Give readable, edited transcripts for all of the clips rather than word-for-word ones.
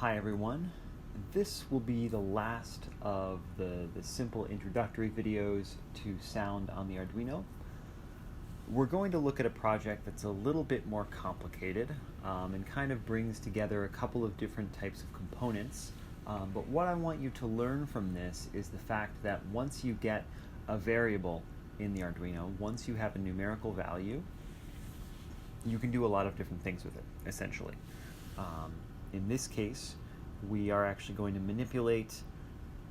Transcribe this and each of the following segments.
Hi everyone. This will be the last of the simple introductory videos to sound on the Arduino. We're going to look at a project that's a little bit more complicated and kind of brings together a couple of different types of components. But what I want you to learn from this is the fact that once you get a variable in the Arduino, once you have a numerical value, you can do a lot of different things with it, essentially. In this case, we are actually going to manipulate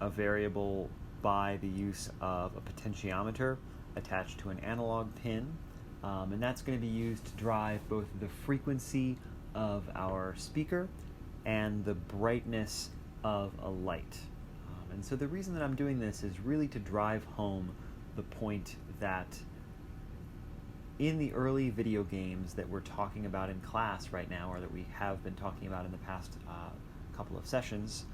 a variable by the use of a potentiometer attached to an analog pin, and that's going to be used to drive both the frequency of our speaker and the brightness of a light. And so the reason that I'm doing this is really to drive home the point that in the early video games that we're talking about in class right now, or that we have been talking about in the past couple of sessions,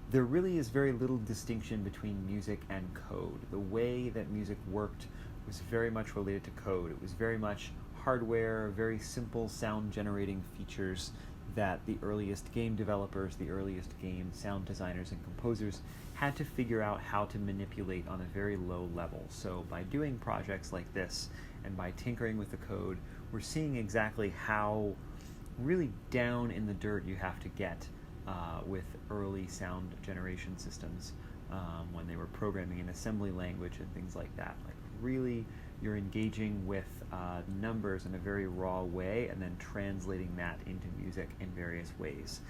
there really is very little distinction between music and code. The way that music worked was very much related to code. It was very much hardware, very simple sound generating features that the earliest game developers, the earliest game sound designers and composers had to figure out how to manipulate on a very low level. So by doing projects like this and by tinkering with the code, we're seeing exactly how really down in the dirt you have to get with early sound generation systems when they were programming in assembly language and things like that. Like really, you're engaging with numbers in a very raw way and then translating that into music in various ways.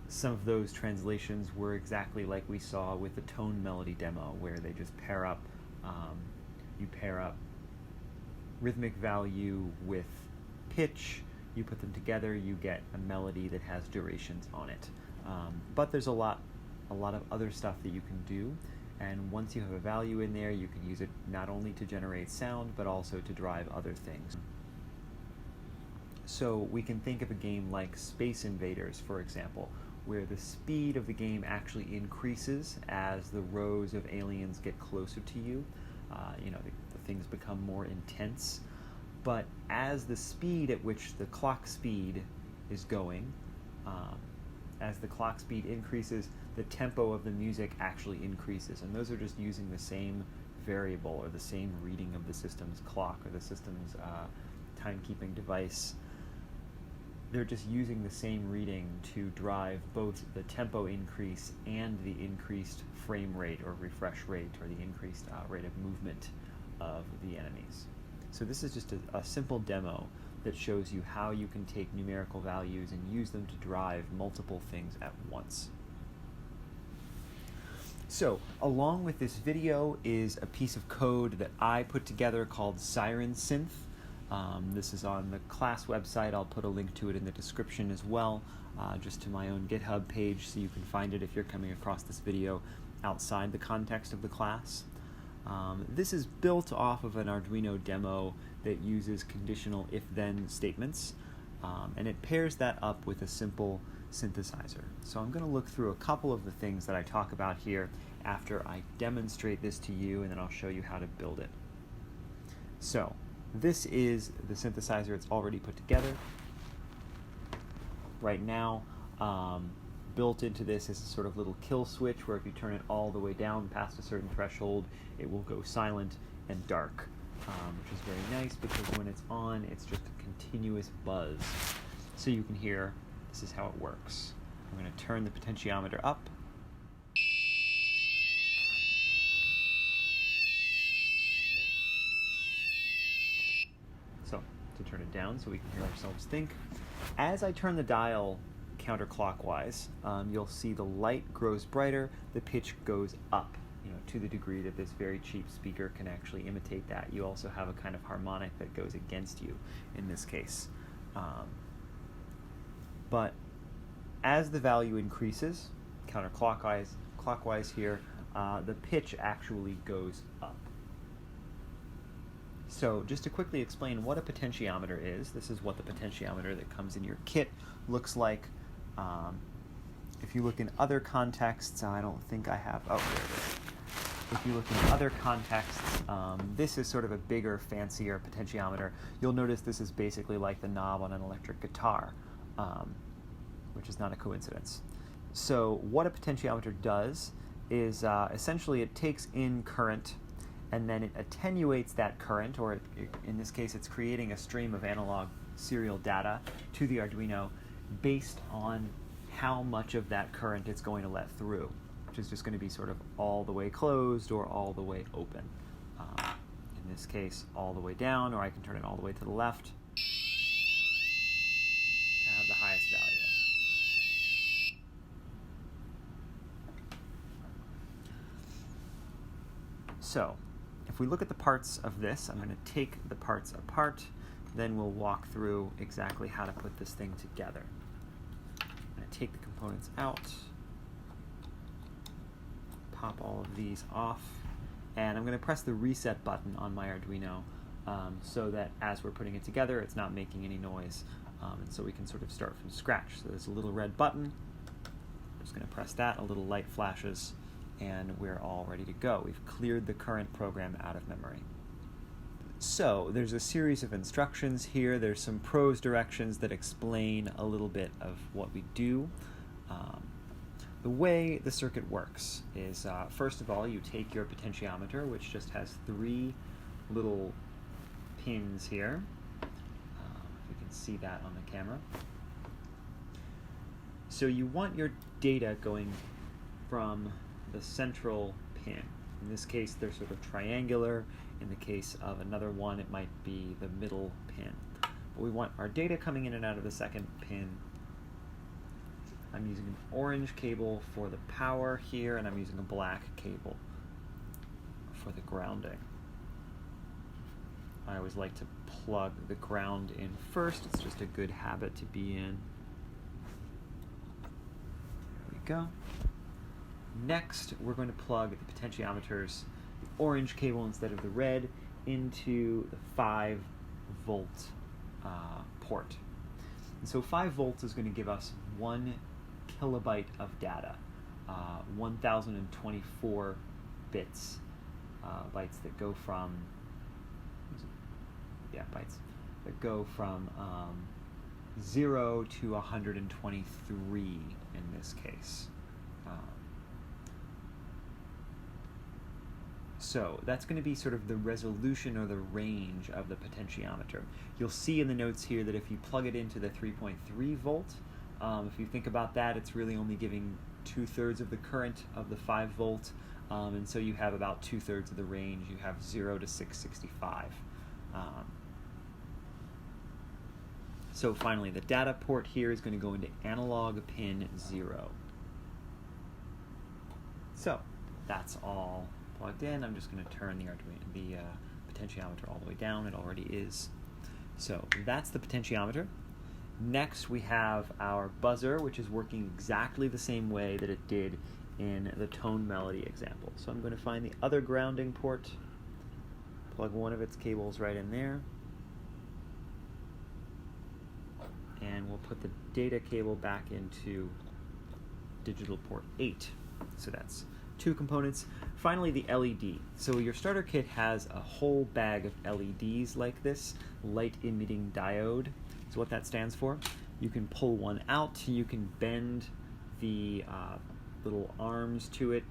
Some of those translations were exactly like we saw with the tone melody demo, where they just pair up, you pair up rhythmic value with pitch, you put them together, you get a melody that has durations on it. But there's a lot of other stuff that you can do, and once you have a value in there, you can use it not only to generate sound, but also to drive other things. So we can think of a game like Space Invaders, for example, where the speed of the game actually increases as the rows of aliens get closer to you. The things become more intense. But as the speed at which the clock speed is going, as the clock speed increases, the tempo of the music actually increases. And those are just using the same variable or the same reading of the system's clock or the system's timekeeping device. They're just using the same reading to drive both the tempo increase and the increased frame rate or refresh rate, or the increased rate of movement of the enemies. So this is just a simple demo that shows you how you can take numerical values and use them to drive multiple things at once. So along with this video is a piece of code that I put together called Siren Synth. This is on the class website. I'll put a link to it in the description as well, just to my own GitHub page, so you can find it if you're coming across this video outside the context of the class. This is built off of an Arduino demo that uses conditional if-then statements, and it pairs that up with a simple synthesizer. So I'm going to look through a couple of the things that I talk about here after I demonstrate this to you, and then I'll show you how to build it. So this is the synthesizer. It's already put together. Right now, built into this is a sort of little kill switch where if you turn it all the way down past a certain threshold, it will go silent and dark, which is very nice because when it's on, it's just a continuous buzz. So you can hear this is how it works. I'm going to turn the potentiometer up. So to turn it down so we can hear ourselves think. As I turn the dial counterclockwise, you'll see the light grows brighter, the pitch goes up, to the degree that this very cheap speaker can actually imitate that. You also have a kind of harmonic that goes against you in this case. But as the value increases, clockwise here, the pitch actually goes up. So just to quickly explain what a potentiometer is, this is what the potentiometer that comes in your kit looks like. If you look in other contexts, I don't think I have, oh, there it is. If you look in other contexts, this is sort of a bigger, fancier potentiometer. You'll notice this is basically like the knob on an electric guitar, which is not a coincidence. So what a potentiometer does is essentially it takes in current and then it attenuates that current, or in this case it's creating a stream of analog serial data to the Arduino based on how much of that current it's going to let through, which is just going to be sort of all the way closed or all the way open. In this case, all the way down, or I can turn it all the way to the left to have the highest value. So, if we look at the parts of this, I'm going to take the parts apart, then we'll walk through exactly how to put this thing together. I'm going to take the components out, pop all of these off, and I'm going to press the reset button on my Arduino so that as we're putting it together, it's not making any noise, and so we can sort of start from scratch. So there's a little red button. I'm just going to press that, a little light flashes, and we're all ready to go. We've cleared the current program out of memory. So there's a series of instructions here. There's some prose directions that explain a little bit of what we do. The way the circuit works is, first of all, you take your potentiometer, which just has 3 little pins here. If you can see that on the camera. So you want your data going from the central pin. In this case, they're sort of triangular. In the case of another one, it might be the middle pin. But we want our data coming in and out of the second pin. I'm using an orange cable for the power here, and I'm using a black cable for the grounding. I always like to plug the ground in first. It's just a good habit to be in. There we go. Next, we're going to plug the potentiometers, the orange cable instead of the red, into the 5-volt port. And so 5 volts is going to give us 1 kilobyte of data, 1024 bits, bytes that go from, bytes that go from 0 to 123 in this case. So that's going to be sort of the resolution or the range of the potentiometer. You'll see in the notes here that if you plug it into the 3.3 volt, if you think about that, it's really only giving 2/3 of the current of the 5 volt, and so you have about 2/3 of the range. You have 0 to 665. So finally, the data port here is going to go into analog pin 0. So that's all plugged in. I'm just going to turn the potentiometer all the way down. It already is. So that's the potentiometer. Next, we have our buzzer, which is working exactly the same way that it did in the tone melody example. So I'm going to find the other grounding port, plug one of its cables right in there, and we'll put the data cable back into digital port 8. So that's 2 components. Finally, the LED. So your starter kit has a whole bag of LEDs like this, light emitting diode. So what that stands for, you can pull one out, you can bend the little arms to it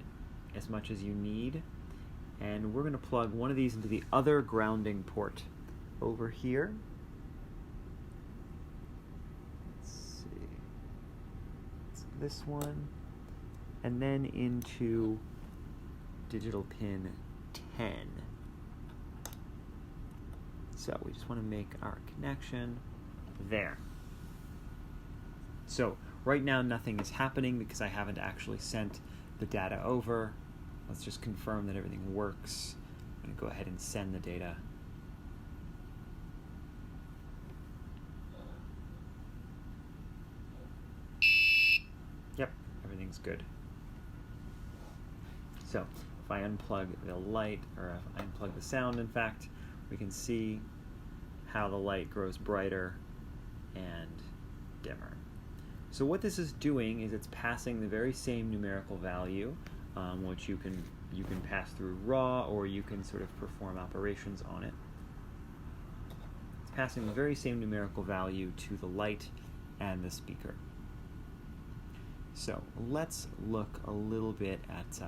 as much as you need, and we're going to plug one of these into the other grounding port over here. Let's see, it's this one, and then into digital pin 10. So we just want to make our connection there. So right now nothing is happening because I haven't actually sent the data over. Let's just confirm that everything works. I'm going to go ahead and send the data. Yep, everything's good. So if I unplug the light, or if I unplug the sound, in fact, we can see how the light grows brighter and dimmer. So what this is doing is it's passing the very same numerical value, which you can pass through raw, or you can sort of perform operations on it. It's passing the very same numerical value to the light and the speaker. So let's look a little bit at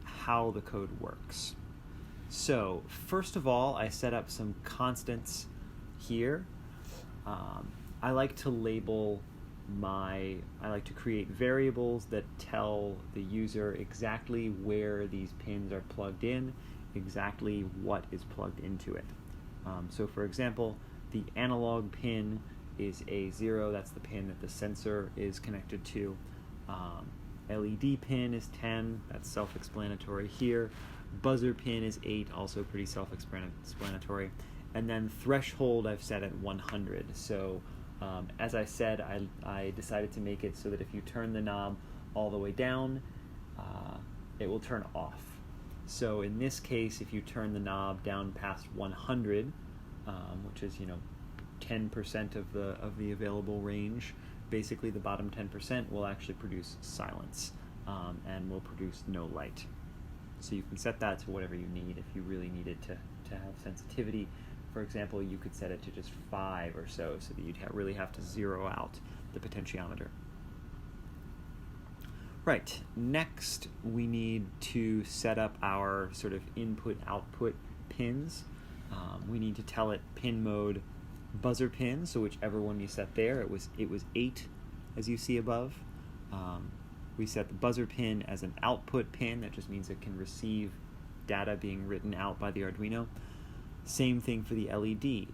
how the code works. So first of all, I set up some constants here. I like to label I like to create variables that tell the user exactly where these pins are plugged in, exactly what is plugged into it. So for example, the analog pin is A0, that's the pin that the sensor is connected to. LED pin is 10, that's self-explanatory here. Buzzer pin is 8, also pretty self-explanatory. And then threshold I've set at 100. So as I said, I decided to make it so that if you turn the knob all the way down, it will turn off. So in this case, if you turn the knob down past 100, which is 10% of the available range, basically the bottom 10% will actually produce silence and will produce no light. So you can set that to whatever you need. If you really needed to have sensitivity, for example, you could set it to just 5 or so that you'd really have to zero out the potentiometer. Right, next we need to set up our sort of input-output pins. We need to tell it pin mode buzzer pin, so whichever one you set there, it was 8, as you see above. We set the buzzer pin as an output pin. That just means it can receive data being written out by the Arduino. Same thing for the LED.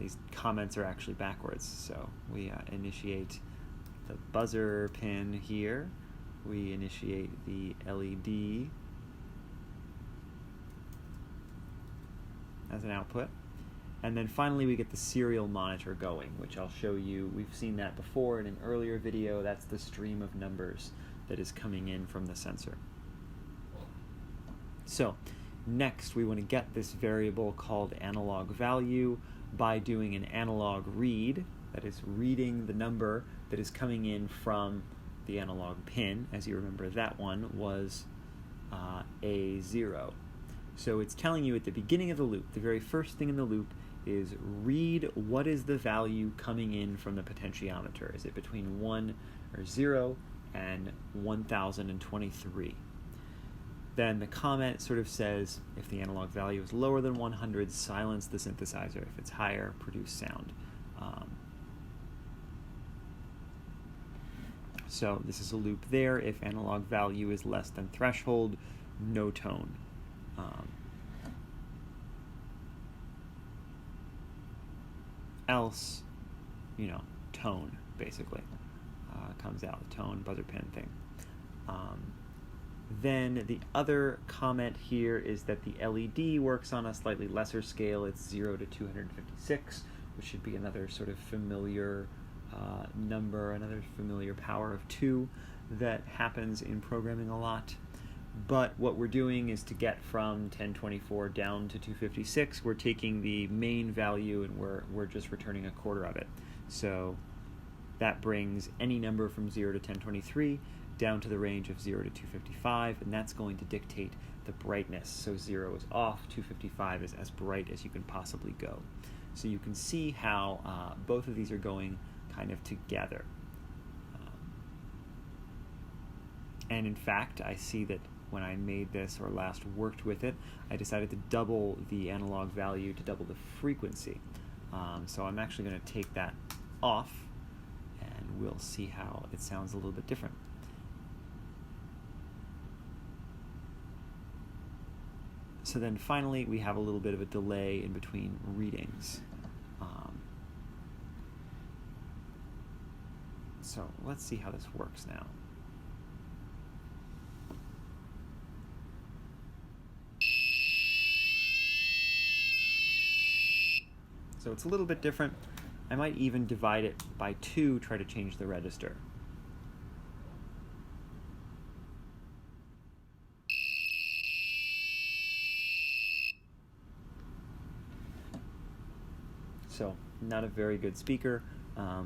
These comments are actually backwards, so we initiate the buzzer pin here. We initiate the LED as an output. And then finally we get the serial monitor going, which I'll show you. We've seen that before in an earlier video. That's the stream of numbers that is coming in from the sensor. So next we want to get this variable called analog value by doing an analog read, that is reading the number that is coming in from the analog pin. As you remember, that one was A0. So it's telling you at the beginning of the loop, the very first thing in the loop is read what is the value coming in from the potentiometer. Is it between 1 or 0 and 1023? Then the comment sort of says if the analog value is lower than 100, silence the synthesizer. If it's higher, produce sound. So this is a loop there. If analog value is less than threshold, no tone. Else, tone, basically. Comes out, the tone, buzzer pin thing. Then the other comment here is that the LED works on a slightly lesser scale. It's 0 to 256, which should be another sort of familiar number, another familiar power of 2 that happens in programming a lot. But what we're doing is to get from 1024 down to 256, we're taking the main value and we're just returning a quarter of it. So that brings any number from 0 to 1023 down to the range of 0 to 255, and that's going to dictate the brightness. So 0 is off, 255 is as bright as you can possibly go. So you can see how both of these are going kind of together. And in fact, I see that when I made this or last worked with it, I decided to double the analog value to double the frequency. So I'm actually going to take that off, and we'll see how it sounds a little bit different. So then finally, we have a little bit of a delay in between readings. So let's see how this works now. So it's a little bit different. I might even divide it by 2, try to change the register. So not a very good speaker,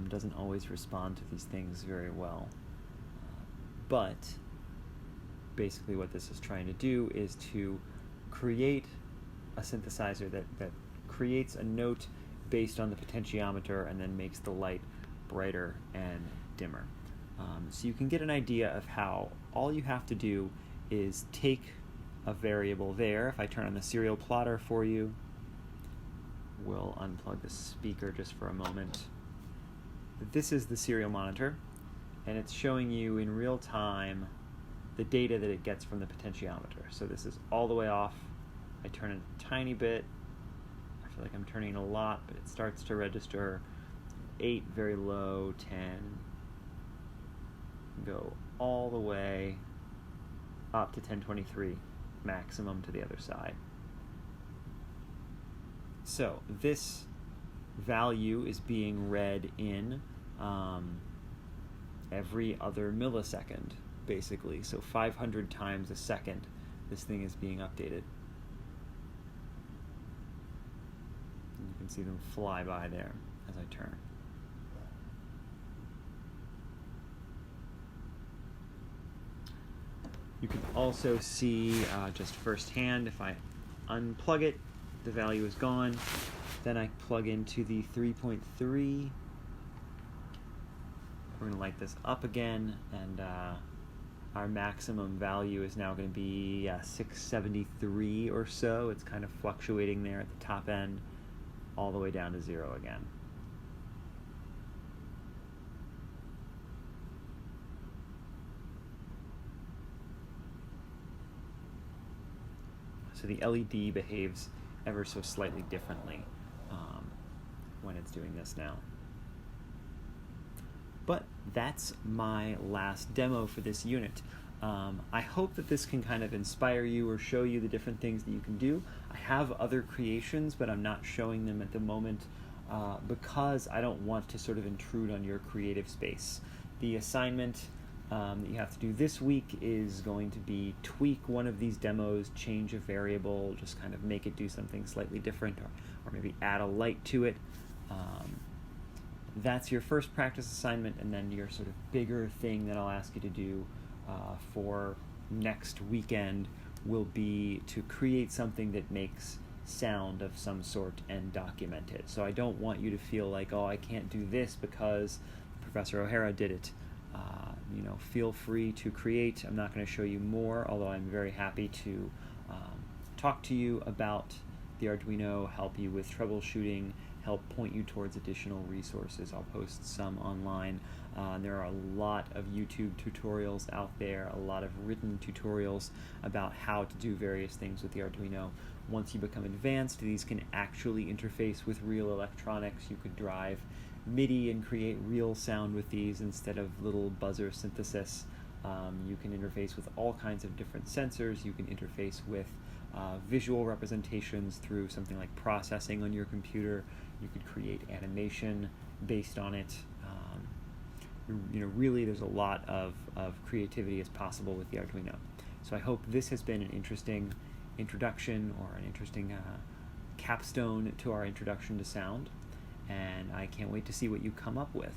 doesn't always respond to these things very well. But basically what this is trying to do is to create a synthesizer that creates a note based on the potentiometer and then makes the light brighter and dimmer. So you can get an idea of how all you have to do is take a variable there. If I turn on the serial plotter for you, we'll unplug the speaker just for a moment. This is the serial monitor, and it's showing you in real time the data that it gets from the potentiometer. So this is all the way off. I turn it a tiny bit. I feel like I'm turning a lot, but it starts to register 8, very low, 10, go all the way up to 1023, maximum to the other side. So this value is being read in every other millisecond, basically. So 500 times a second, this thing is being updated. And you can see them fly by there as I turn. You can also see just firsthand, if I unplug it, the value is gone. Then I plug into the 3.3. We're going to light this up again, and our maximum value is now going to be 673 or so. It's kind of fluctuating there at the top end, all the way down to 0 again. So the LED behaves ever so slightly differently when it's doing this now. But that's my last demo for this unit. I hope that this can kind of inspire you or show you the different things that you can do. I have other creations, but I'm not showing them at the moment because I don't want to sort of intrude on your creative space. The assignment that you have to do this week is going to be tweak one of these demos, change a variable, just kind of make it do something slightly different, or maybe add a light to it. That's your first practice assignment, and then your sort of bigger thing that I'll ask you to do for next weekend will be to create something that makes sound of some sort and document it. So I don't want you to feel like, oh, I can't do this because Professor O'Hara did it. Feel free to create. I'm not going to show you more, although I'm very happy to talk to you about the Arduino, help you with troubleshooting, help point you towards additional resources. I'll post some online. There are a lot of YouTube tutorials out there, a lot of written tutorials about how to do various things with the Arduino. Once you become advanced, these can actually interface with real electronics. You could drive MIDI and create real sound with these instead of little buzzer synthesis. You can interface with all kinds of different sensors. You can interface with visual representations through something like processing on your computer. You could create animation based on it. Really there's a lot of creativity is possible with the Arduino. So I hope this has been an interesting introduction, or an interesting capstone to our introduction to sound, and I can't wait to see what you come up with.